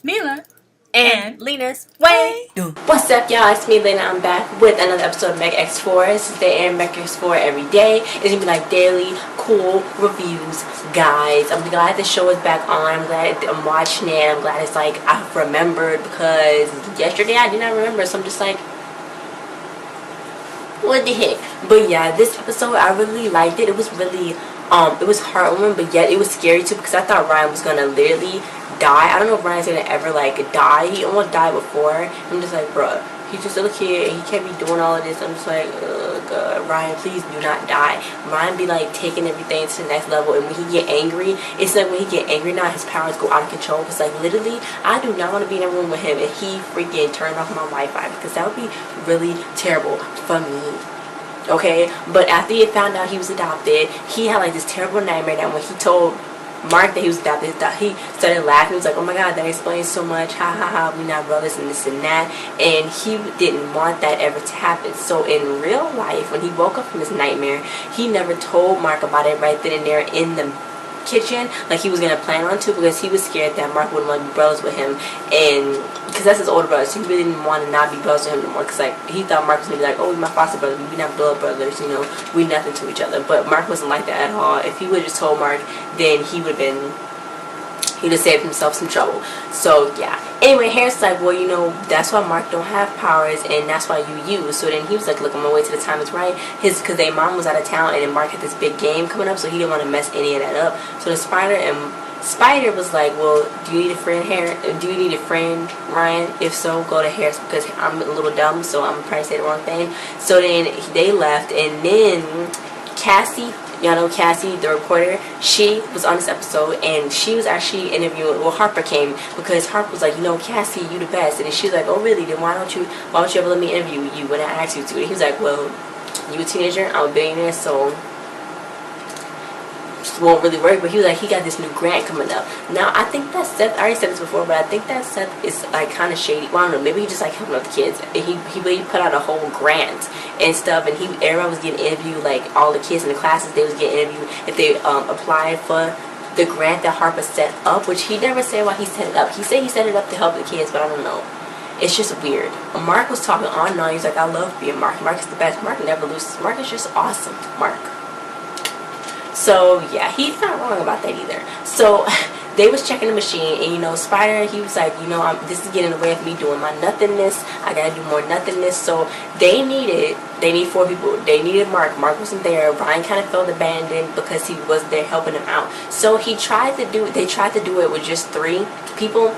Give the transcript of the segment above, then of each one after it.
Mila and Lena's Way. What's up, y'all? It's me, Lena. I'm back with another episode of Mech X4. This is the air Mech X4 every day. It's gonna be like daily cool reviews, guys. I'm glad the show is back on. I'm glad I'm watching it. I'm glad it's like I've remembered, because yesterday I did not remember, so I'm just like, what the heck. But yeah, this episode I really liked it. It was really it was heartwarming, but yet it was scary too, because I thought Ryan was gonna literally die. I don't know if Ryan's gonna ever like die. He almost died before. I'm just like, bruh, he's just a little kid and he can't be doing all of this. I'm just like, God, Ryan, please do not die. Ryan be like taking everything to the next level, and when he get angry, it's like when he get angry now, his powers go out of control. Because like literally, I do not want to be in a room with him and he freaking turned off my Wi-Fi, because that would be really terrible for me. Okay, but after he found out he was adopted, he had like this terrible nightmare that when he told Mark that he was adopted, he started laughing. He was like, oh my god, that explains so much, ha ha ha, we not brothers and this and that. And he didn't want that ever to happen. So in real life, when he woke up from his nightmare, he never told Mark about it right then and there in the kitchen like he was gonna plan on to, because he was scared that Mark wouldn't want to be brothers with him, and because that's his older brother, so he really didn't want to not be brothers with him anymore, because like he thought Mark was gonna be like, oh, we're my foster brother, we not blood brothers, you know, we nothing to each other. But Mark wasn't like that at all. If he would have just told Mark, then he would have saved himself some trouble. So yeah, anyway, Harris like, well, you know, that's why Mark don't have powers, and that's why you use. So then he was like, look, I'm gonna wait till the time is right. Because their mom was out of town, and then Mark had this big game coming up, so he didn't want to mess any of that up. So the Spider was like, well, do you need a friend, do you need a friend, Ryan? If so, go to Harris, because I'm a little dumb, so I'm probably say the wrong thing. So then they left, and then Cassie, y'all know Cassie, the reporter, she was on this episode, and she was actually interviewing, well, Harper came, because Harper was like, you know, Cassie, you the best. And she's like, oh really, then why don't you ever let me interview you when I ask you to? And he was like, well, you a teenager, I'm a billionaire, so won't really work. But he was like, he got this new grant coming up. Now I think that Seth, I already said this before, but I think that Seth is like kind of shady. Well, I don't know, maybe he just like helping out the kids. He really put out a whole grant and stuff, and everybody was getting interviewed, like all the kids in the classes, they was getting interviewed if they applied for the grant that Harper set up, which he never said why he set it up. He said he set it up to help the kids, but I don't know, it's just weird. Mark was talking on and on. He's like, I love being Mark. Mark is the best. Mark never loses. Mark is just awesome. Mark. So yeah, he's not wrong about that either. So they was checking the machine, and you know, Spider, he was like, you know, this is getting in the way of me doing my nothingness. I gotta do more nothingness. So they need 4 people. They needed Mark. Mark wasn't there. Ryan kind of felt abandoned because he wasn't there helping him out. So they tried to do it with just 3 people.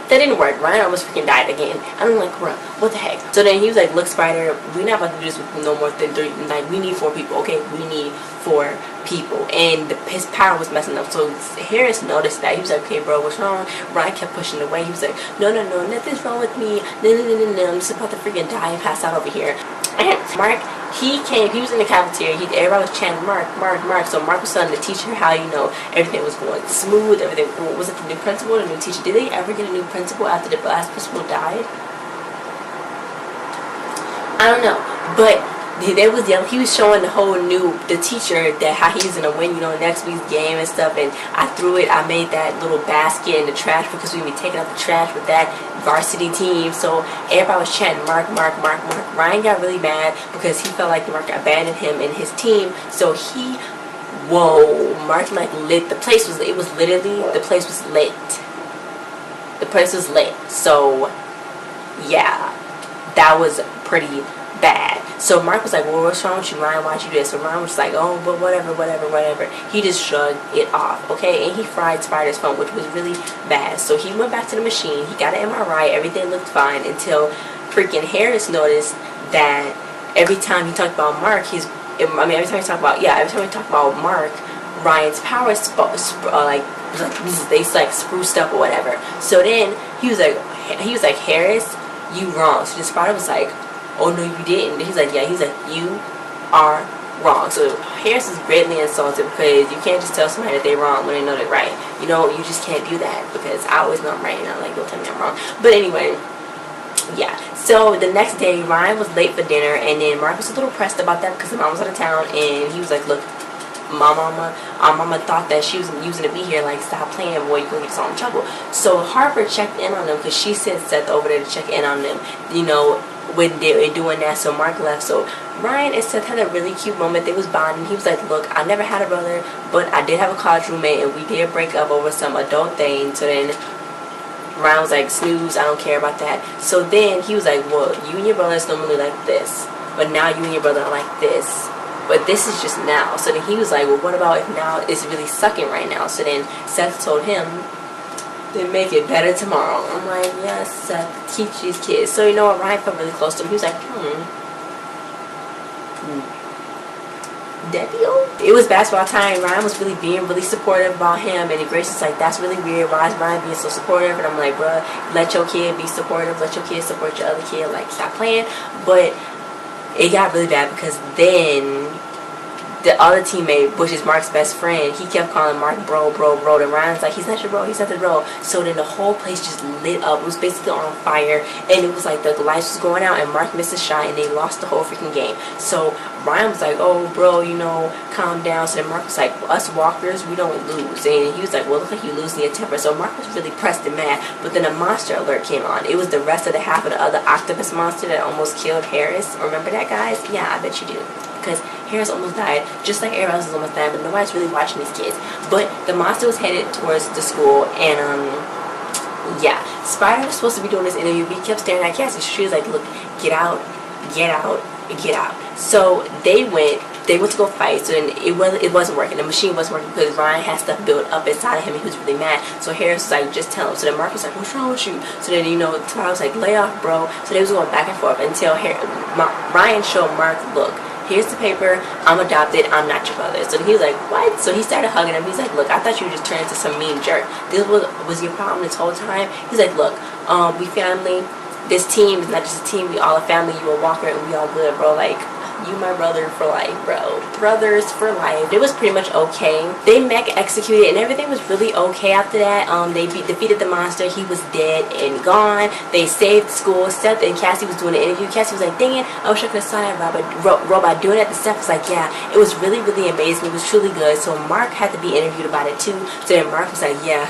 That didn't work. Ryan almost freaking died again. I'm like, bro, what the heck? So then he was like, look, Spider, we're not about to do this with no more than 3. Like, we need 4 people. Okay, we need 4 people. And his power was messing up. So Harris noticed that. He was like, okay, bro, what's wrong? Ryan kept pushing away. He was like, no, nothing's wrong with me. No, I'm just about to freaking die and pass out over here. And Mark, he was in the cafeteria, everybody was chanting Mark. So Mark was telling the teacher how, you know, everything was going smooth, everything. Was it the new principal or the new teacher? Did they ever get a new principal after the last principal died? I don't know, but they was yelling. He was showing the teacher that how he was gonna win, you know, next week's game and stuff. And I made that little basket in the trash, because we would be taking out the trash with that varsity team. So everybody was chanting Mark. Ryan got really mad because he felt like Mark abandoned him and his team. So Mark like lit the place. The place was lit. The place was lit. So yeah, that was pretty bad. So Mark was like, well, what's wrong with you, Ryan? Why'd you do this? So Ryan was like, oh, but whatever. He just shrugged it off, okay? And he fried Spider's phone, which was really bad. So he went back to the machine. He got an MRI. Everything looked fine until freaking Harris noticed that every time he talked about Mark, every time he talked about Mark, Ryan's powers they spruced up or whatever. So then he was like, Harris, you wrong. So the Spider was like, oh no, you didn't. He's like, yeah. He's like, you are wrong. So Harris is greatly insulted, because you can't just tell somebody that they're wrong when they know they're right. You know, you just can't do that, because I always know I'm right, and I'm like, don't tell me I'm wrong. But anyway, yeah. So the next day, Ryan was late for dinner, and then Mark was a little pressed about that because the mom was out of town, and he was like, look, mama thought that she was using to be here, like, stop playing, boy, you're gonna get yourself in trouble. So Harper checked in on them because she sent Seth over there to check in on them, you know, when they were doing that. So Mark left. So Ryan and Seth had a really cute moment. They was bonding. He was like, look, I never had a brother, but I did have a college roommate, and we did break up over some adult thing. So then Ryan was like, snooze, I don't care about that. So then he was like, well, you and your brother is normally like this, but now you and your brother are like this, but this is just now. So then he was like, well, what about if now it's really sucking right now? So then Seth told him, then make it better tomorrow. I'm like, yes, Seth, teach these kids. So you know what, Ryan felt really close to him. He was like, Debbie-o? It was basketball time. Ryan was really being really supportive about him, and Grace was like, that's really weird. Why is Ryan being so supportive? And I'm like, bruh, let your kid be supportive. Let your kid support your other kid. Like, stop playing. But it got really bad because then the other teammate, which is Mark's best friend, he kept calling Mark bro. And Ryan's like, he's not your bro, he's not the bro. So then the whole place just lit up. It was basically on fire, and it was like the lights was going out, and Mark missed a shot, and they lost the whole freaking game. So Ryan was like, oh bro, you know, calm down. So then Mark was like, us walkers, we don't lose. And he was like, well, it looks like you losing your temper. So Mark was really pressed and mad. But then a monster alert came on. It was the rest of the half of the other octopus monster that almost killed Harris. Remember that, guys? Yeah, I bet you do. Because Harris almost died, just like everybody else was almost dying, but nobody's really watching these kids. But the monster was headed towards the school, and yeah, Spider was supposed to be doing this interview, but he kept staring at Cassie. She was like, look, get out, get out, get out. So they went to go fight. So then it wasn't working. The machine wasn't working because Ryan had stuff built up inside of him, and he was really mad. So Harris was like, just tell him. So then Mark was like, what's wrong with you? So then, you know, Tyra was like, lay off, bro. So they was going back and forth until Ryan showed Mark, look, here's the paper, I'm adopted, I'm not your brother. So he was like, what? So he started hugging him. He's like, look, I thought you just turned into some mean jerk. This was your problem this whole time? He's like, look, we family. This team is not just a team, we all a family. You a walker, and we all good, bro. Like, you my brother for life, bro. Brothers for life. It was pretty much okay. They Mech executed, and everything was really okay after that. They defeated the monster. He was dead and gone. They saved the school. Seth and Cassie was doing an interview. Cassie was like, dang it, I wish I could have saw that robot doing it. And Seth was like, yeah, it was really, really amazing. It was truly good. So Mark had to be interviewed about it too. So then Mark was like, yeah,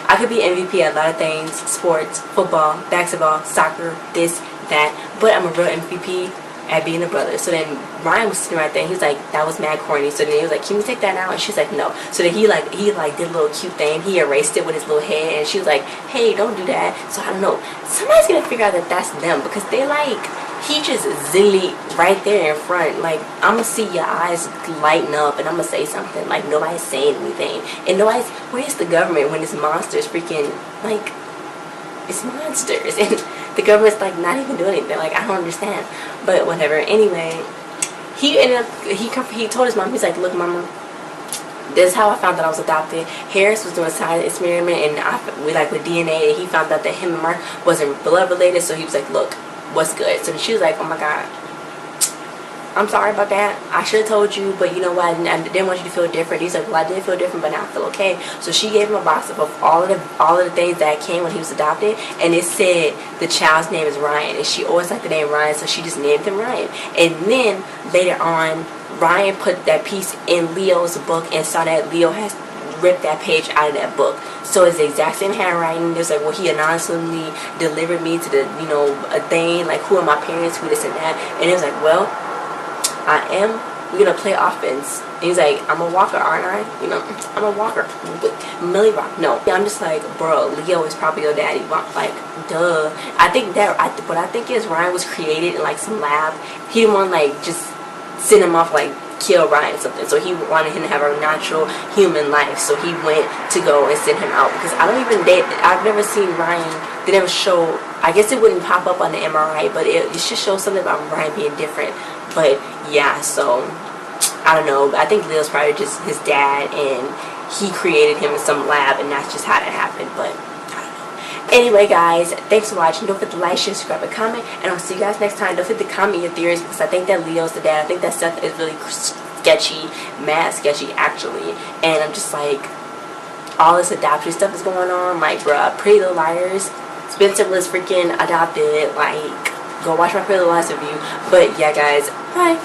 I could be MVP at a lot of things. Sports, football, basketball, soccer, this, that. But I'm a real MVP at being a brother. So then Ryan was sitting right there, and he was like, that was mad corny. So then he was like, can we take that out? And she's like, no. So then he did a little cute thing. He erased it with his little hand, and she was like, hey, don't do that. So I don't know, somebody's gonna figure out that that's them, because they like, he just zilly right there in front. Like, I'm gonna see your eyes lighten up, and I'm gonna say something. Like, nobody's saying anything, and nobody's, where's the government when this monster is freaking, like, it's monsters, and the government's like not even doing anything. Like, I don't understand, but whatever. Anyway, he ended up, he told his mom, he's like, look, mama, this is how I found that I was adopted. Harris was doing a science experiment, and with DNA, and he found out that him and Mark wasn't blood related. So he was like, look, what's good? So she was like, oh my god, I'm sorry about that. I should have told you, but you know what? I didn't want you to feel different. He's like, well, I did feel different, but now I feel okay. So she gave him a box of all of the things that came when he was adopted, and it said the child's name is Ryan, and she always liked the name Ryan, so she just named him Ryan. And then later on, Ryan put that piece in Leo's book and saw that Leo has ripped that page out of that book. So it's the exact same handwriting. It was like, well, he anonymously delivered me to the, you know, a thing, like, who are my parents, who this and that. And it was like, well, we're gonna play offense. And he's like, I'm a walker, aren't I? You know, I'm a walker. Millie Rock, no. I'm just like, bro, Leo is probably your daddy. Like, duh. I think that, what I think is Ryan was created in like some lab. He didn't want to like just send him off, like kill Ryan or something. So he wanted him to have a natural human life. So he went to go and send him out, because I've never seen Ryan. They never show, I guess it wouldn't pop up on the MRI, but it should show something about Ryan being different. But yeah, so I don't know. I think Leo's probably just his dad, and he created him in some lab, and that's just how that happened. But I don't know. Anyway, guys, thanks for watching. Don't forget to like, share, subscribe, and comment, and I'll see you guys next time. Don't forget to comment your theories, because I think that Leo's the dad. I think that Seth is really sketchy, mad sketchy actually, and I'm just like, all this adoption stuff is going on. Like, bruh, Pretty Little Liars, Spencer was freaking adopted. Like, go watch my Pretty Little Liars review. But yeah, guys, bye.